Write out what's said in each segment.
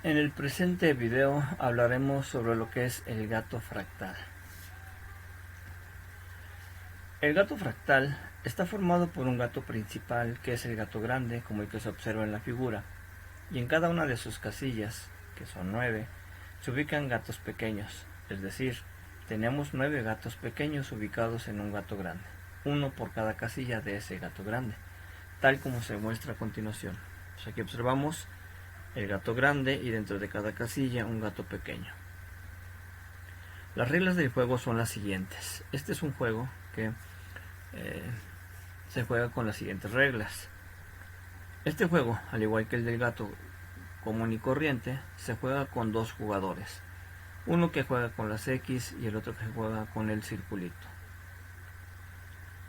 En el presente video hablaremos sobre lo que es el gato fractal. El gato fractal está formado por un gato principal, que es el gato grande, como el que se observa en la figura, y en cada una de sus casillas, que son 9, se ubican gatos pequeños, es decir, tenemos 9 gatos pequeños ubicados en un gato grande, uno por cada casilla de ese gato grande, tal como se muestra a continuación. Pues aquí observamos el gato grande y dentro de cada casilla un gato pequeño. Las reglas del juego son las siguientes. Este es un juego que se juega con las siguientes reglas. Este juego, al igual que el del gato común y corriente, se juega con dos jugadores. Uno que juega con las X y el otro que juega con el circulito.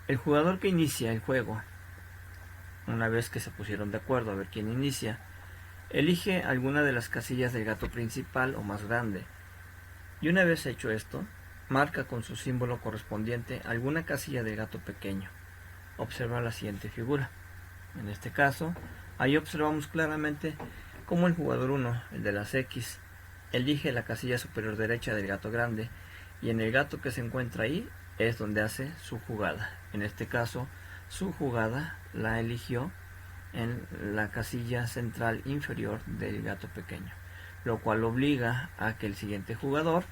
El jugador que inicia el juego, una vez que se pusieron de acuerdo a ver quién inicia, elige alguna de las casillas del gato principal o más grande, y una vez hecho esto, marca con su símbolo correspondiente alguna casilla del gato pequeño. Observa la siguiente figura. En este caso, ahí observamos claramente cómo el jugador 1, el de las X, elige la casilla superior derecha del gato grande, y en el gato que se encuentra ahí es donde hace su jugada. En este caso, su jugada la eligió en la casilla central inferior del gato pequeño, lo cual obliga a que el siguiente jugador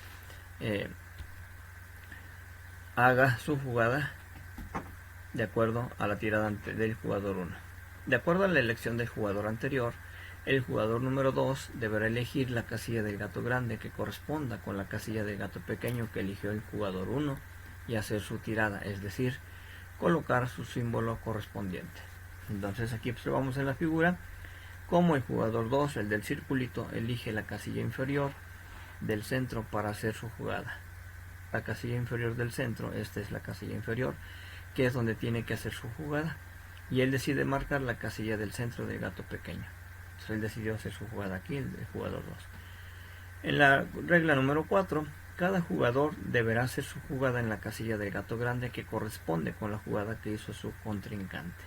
haga su jugada de acuerdo a la tirada del jugador 1. De acuerdo a la elección del jugador anterior, el jugador número 2 deberá elegir la casilla del gato grande que corresponda con la casilla del gato pequeño que eligió el jugador 1 y hacer su tirada, es decir, colocar su símbolo correspondiente. Entonces aquí observamos en la figura cómo el jugador 2, el del circulito, elige la casilla inferior del centro para hacer su jugada. La casilla inferior del centro, esta es la casilla inferior, que es donde tiene que hacer su jugada, y él decide marcar la casilla del centro del gato pequeño. Entonces él decidió hacer su jugada aquí, el jugador 2. En la regla número 4, cada jugador deberá hacer su jugada en la casilla del gato grande que corresponde con la jugada que hizo su contrincante.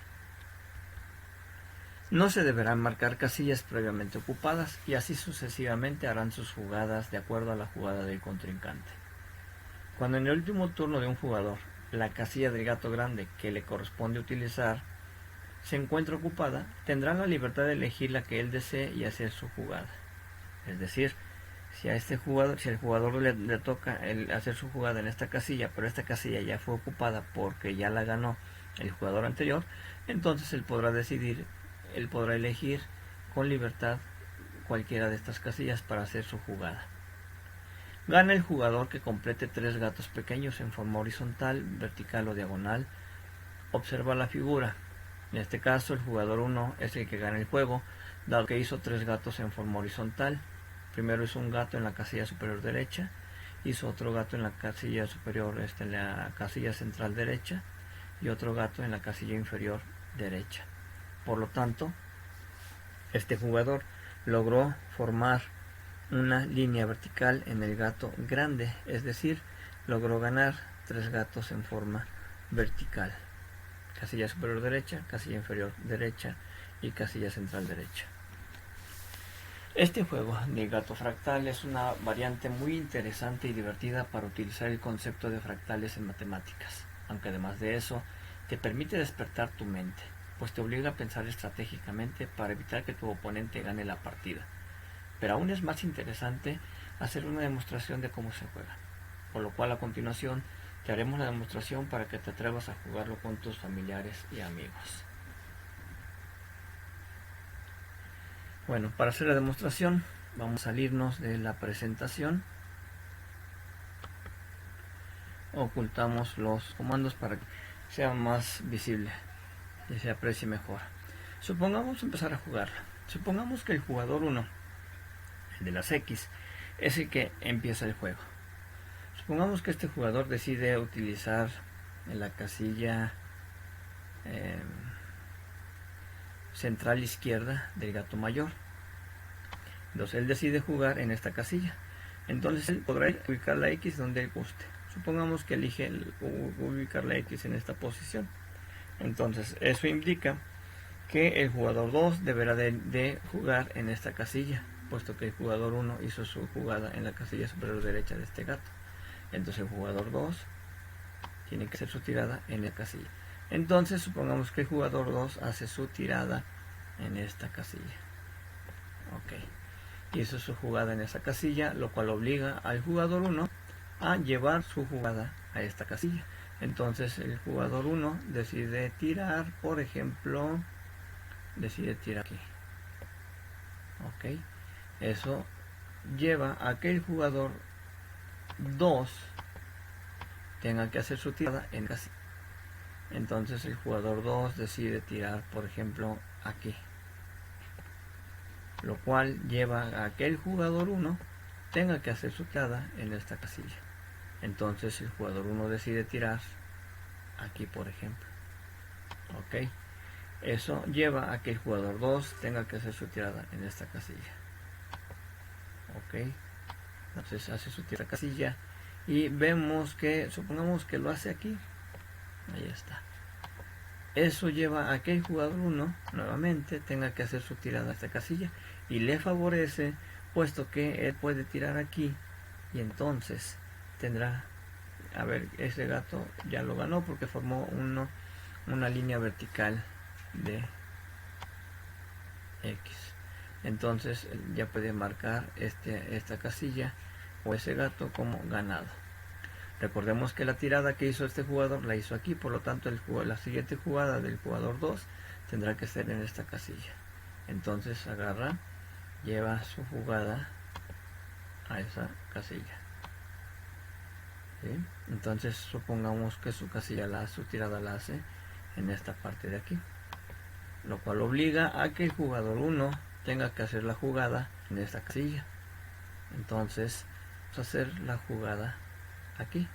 No se deberán marcar casillas previamente ocupadas, y así sucesivamente harán sus jugadas de acuerdo a la jugada del contrincante. Cuando en el último turno de un jugador la casilla del gato grande que le corresponde utilizar se encuentra ocupada, tendrá la libertad de elegir la que él desee y hacer su jugada. Es decir, si el jugador le toca hacer su jugada en esta casilla, pero esta casilla ya fue ocupada porque ya la ganó el jugador anterior, entonces él podrá elegir con libertad cualquiera de estas casillas para hacer su jugada. Gana el jugador que complete 3 gatos pequeños en forma horizontal, vertical o diagonal. Observa la figura. En este caso, el jugador 1 es el que gana el juego, dado que hizo 3 gatos en forma horizontal. Primero hizo un gato en la casilla superior derecha, hizo otro gato en la casilla superior, en la casilla central derecha, y otro gato en la casilla inferior derecha. Por lo tanto, este jugador logró formar una línea vertical en el gato grande, es decir, logró ganar 3 gatos en forma vertical: casilla superior derecha, casilla inferior derecha y casilla central derecha. Este juego de gato fractal es una variante muy interesante y divertida para utilizar el concepto de fractales en matemáticas, aunque además de eso te permite despertar tu mente, pues te obliga a pensar estratégicamente para evitar que tu oponente gane la partida. Pero aún es más interesante hacer una demostración de cómo se juega, por lo cual a continuación te haremos la demostración para que te atrevas a jugarlo con tus familiares y amigos. Bueno, para hacer la demostración vamos a salirnos de la presentación, ocultamos los comandos para que sea más visible y se aprecie mejor. Supongamos empezar a jugarla. Supongamos que el jugador 1, el de las X, es el que empieza el juego. Supongamos que este jugador decide utilizar la casilla central izquierda del gato mayor. Entonces él decide jugar en esta casilla. Entonces él podrá ubicar la X donde él guste. Supongamos que elige ubicar la X en esta posición. Entonces eso indica que el jugador 2 deberá de jugar en esta casilla, puesto que el jugador 1 hizo su jugada en la casilla superior derecha de este gato. Entonces el jugador 2 tiene que hacer su tirada en la casilla. Entonces supongamos que el jugador 2 hace su tirada en esta casilla. Ok, hizo su jugada en esa casilla, lo cual obliga al jugador 1 a llevar su jugada a esta casilla. Entonces el jugador 1 decide tirar, por ejemplo, decide tirar aquí. Ok, eso lleva a que el jugador 2 tenga que hacer su tirada en casilla. Entonces el jugador 2 decide tirar, por ejemplo, aquí, lo cual lleva a que el jugador 1 tenga que hacer su tirada en esta casilla. Entonces el jugador 1 decide tirar aquí, por ejemplo. Ok, eso lleva a que el jugador 2 tenga que hacer su tirada en esta casilla. Ok, entonces hace su tirada en casilla y vemos que, supongamos que lo hace aquí. Ahí está. Eso lleva a que el jugador 1 nuevamente tenga que hacer su tirada a esta casilla y le favorece, puesto que él puede tirar aquí y entonces tendrá, a ver, ese gato ya lo ganó porque formó una línea vertical de X. Entonces ya puede marcar esta casilla o ese gato como ganado. Recordemos que la tirada que hizo este jugador la hizo aquí, por lo tanto la siguiente jugada del jugador 2 tendrá que ser en esta casilla. Entonces agarra, lleva su jugada a esa casilla. ¿Sí? Entonces supongamos que su casilla, su tirada la hace en esta parte de aquí, lo cual obliga a que el jugador 1 tenga que hacer la jugada en esta casilla. Entonces vamos a hacer la jugada aquí.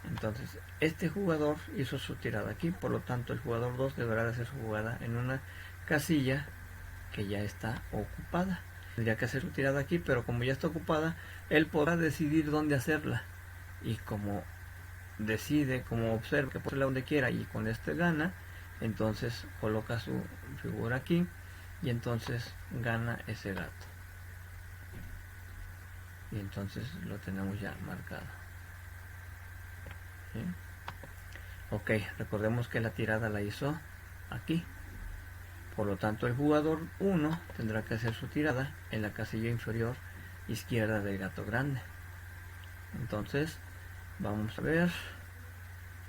Entonces este jugador hizo su tirada aquí, por lo tanto el jugador 2 deberá de hacer su jugada en una casilla que ya está ocupada. Tendría que hacer su tirada aquí, pero como ya está ocupada, él podrá decidir dónde hacerla. Y como decide, como observa que puede hacerla donde quiera y con este gana, entonces coloca su figura aquí y entonces gana ese gato. Y entonces lo tenemos ya marcado. ¿Sí? Ok, recordemos que la tirada la hizo aquí. Por lo tanto el jugador 1 tendrá que hacer su tirada en la casilla inferior izquierda del gato grande. Entonces vamos a ver,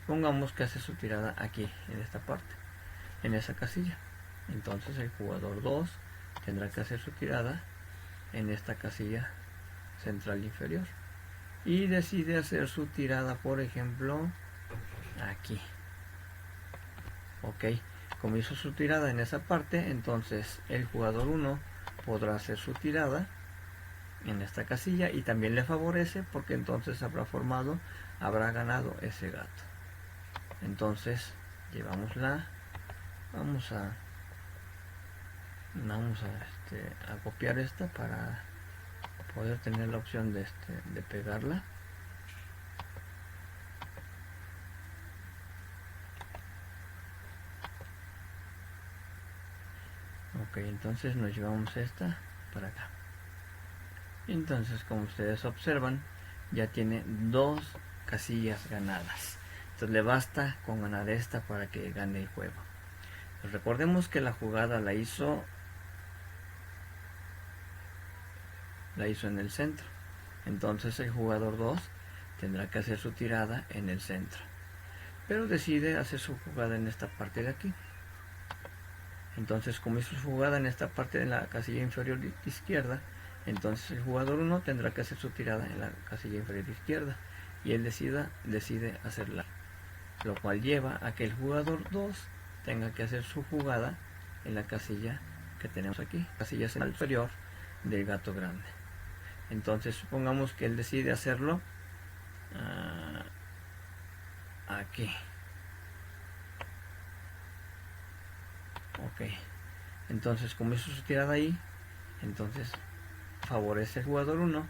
pongamos que hace su tirada aquí, en esta parte, en esa casilla. Entonces el jugador 2 tendrá que hacer su tirada en esta casilla central inferior y decide hacer su tirada, por ejemplo, aquí. Ok, como hizo su tirada en esa parte, entonces el jugador 1 podrá hacer su tirada en esta casilla y también le favorece porque entonces habrá ganado ese gato. Entonces llevamosla, vamos a copiar esta para poder tener la opción de pegarla. Ok, entonces nos llevamos esta para acá. Entonces, como ustedes observan, ya tiene 2 casillas ganadas. Entonces le basta con ganar esta para que gane el juego. Pues recordemos que la jugada la hizo en el centro. Entonces el jugador 2 tendrá que hacer su tirada en el centro. Pero decide hacer su jugada en esta parte de aquí. Entonces, como hizo su jugada en esta parte de la casilla inferior izquierda, entonces el jugador 1 tendrá que hacer su tirada en la casilla inferior izquierda y él decide hacerla, lo cual lleva a que el jugador 2 tenga que hacer su jugada en la casilla que tenemos aquí, casilla central inferior del gato grande. Entonces supongamos que él decide hacerlo aquí. Ok, entonces como hizo su tirada ahí, entonces favorece al jugador 1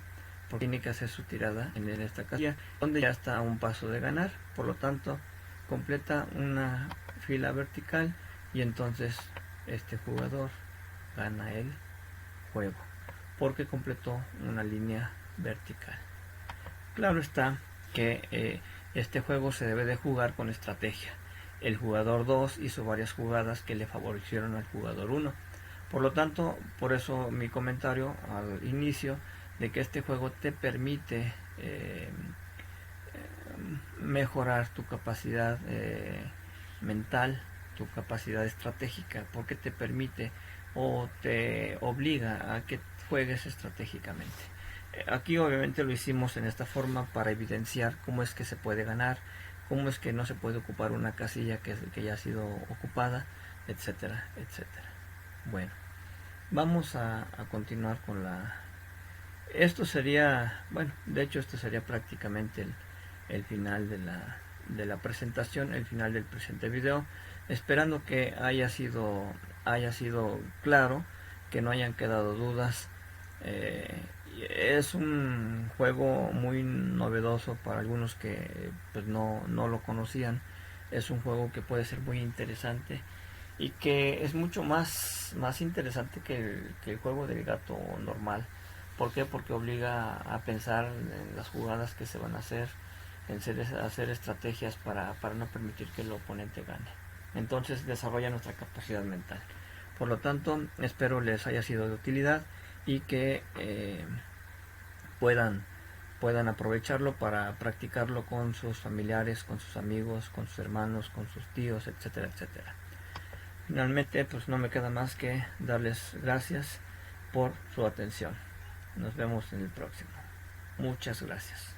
porque tiene que hacer su tirada en esta casilla donde ya está a un paso de ganar, por lo tanto completa una fila vertical y entonces este jugador gana el juego, porque completó una línea vertical. Claro está que este juego se debe de jugar con estrategia. El jugador 2 hizo varias jugadas que le favorecieron al jugador 1. Por lo tanto, por eso mi comentario al inicio de que este juego te permite mejorar tu capacidad mental, tu capacidad estratégica, porque te permite o te obliga a que juegues estratégicamente. Aquí obviamente lo hicimos en esta forma para evidenciar cómo es que se puede ganar, cómo es que no se puede ocupar una casilla que ya ha sido ocupada, etcétera, etcétera. Bueno, vamos a continuar con la... Esto sería, bueno, de hecho esto sería prácticamente el final de la presentación, el final del presente video, esperando que haya sido claro, que no hayan quedado dudas. Es un juego muy novedoso para algunos que pues no lo conocían. Es un juego que puede ser muy interesante y que es mucho más interesante que el juego del gato normal. ¿Por qué? Porque obliga a pensar en las jugadas que se van a hacer, en hacer estrategias para no permitir que el oponente gane. Entonces desarrolla nuestra capacidad mental. Por lo tanto, espero les haya sido de utilidad y que puedan aprovecharlo para practicarlo con sus familiares, con sus amigos, con sus hermanos, con sus tíos, etcétera, etcétera. Finalmente, pues no me queda más que darles gracias por su atención. Nos vemos en el próximo. Muchas gracias.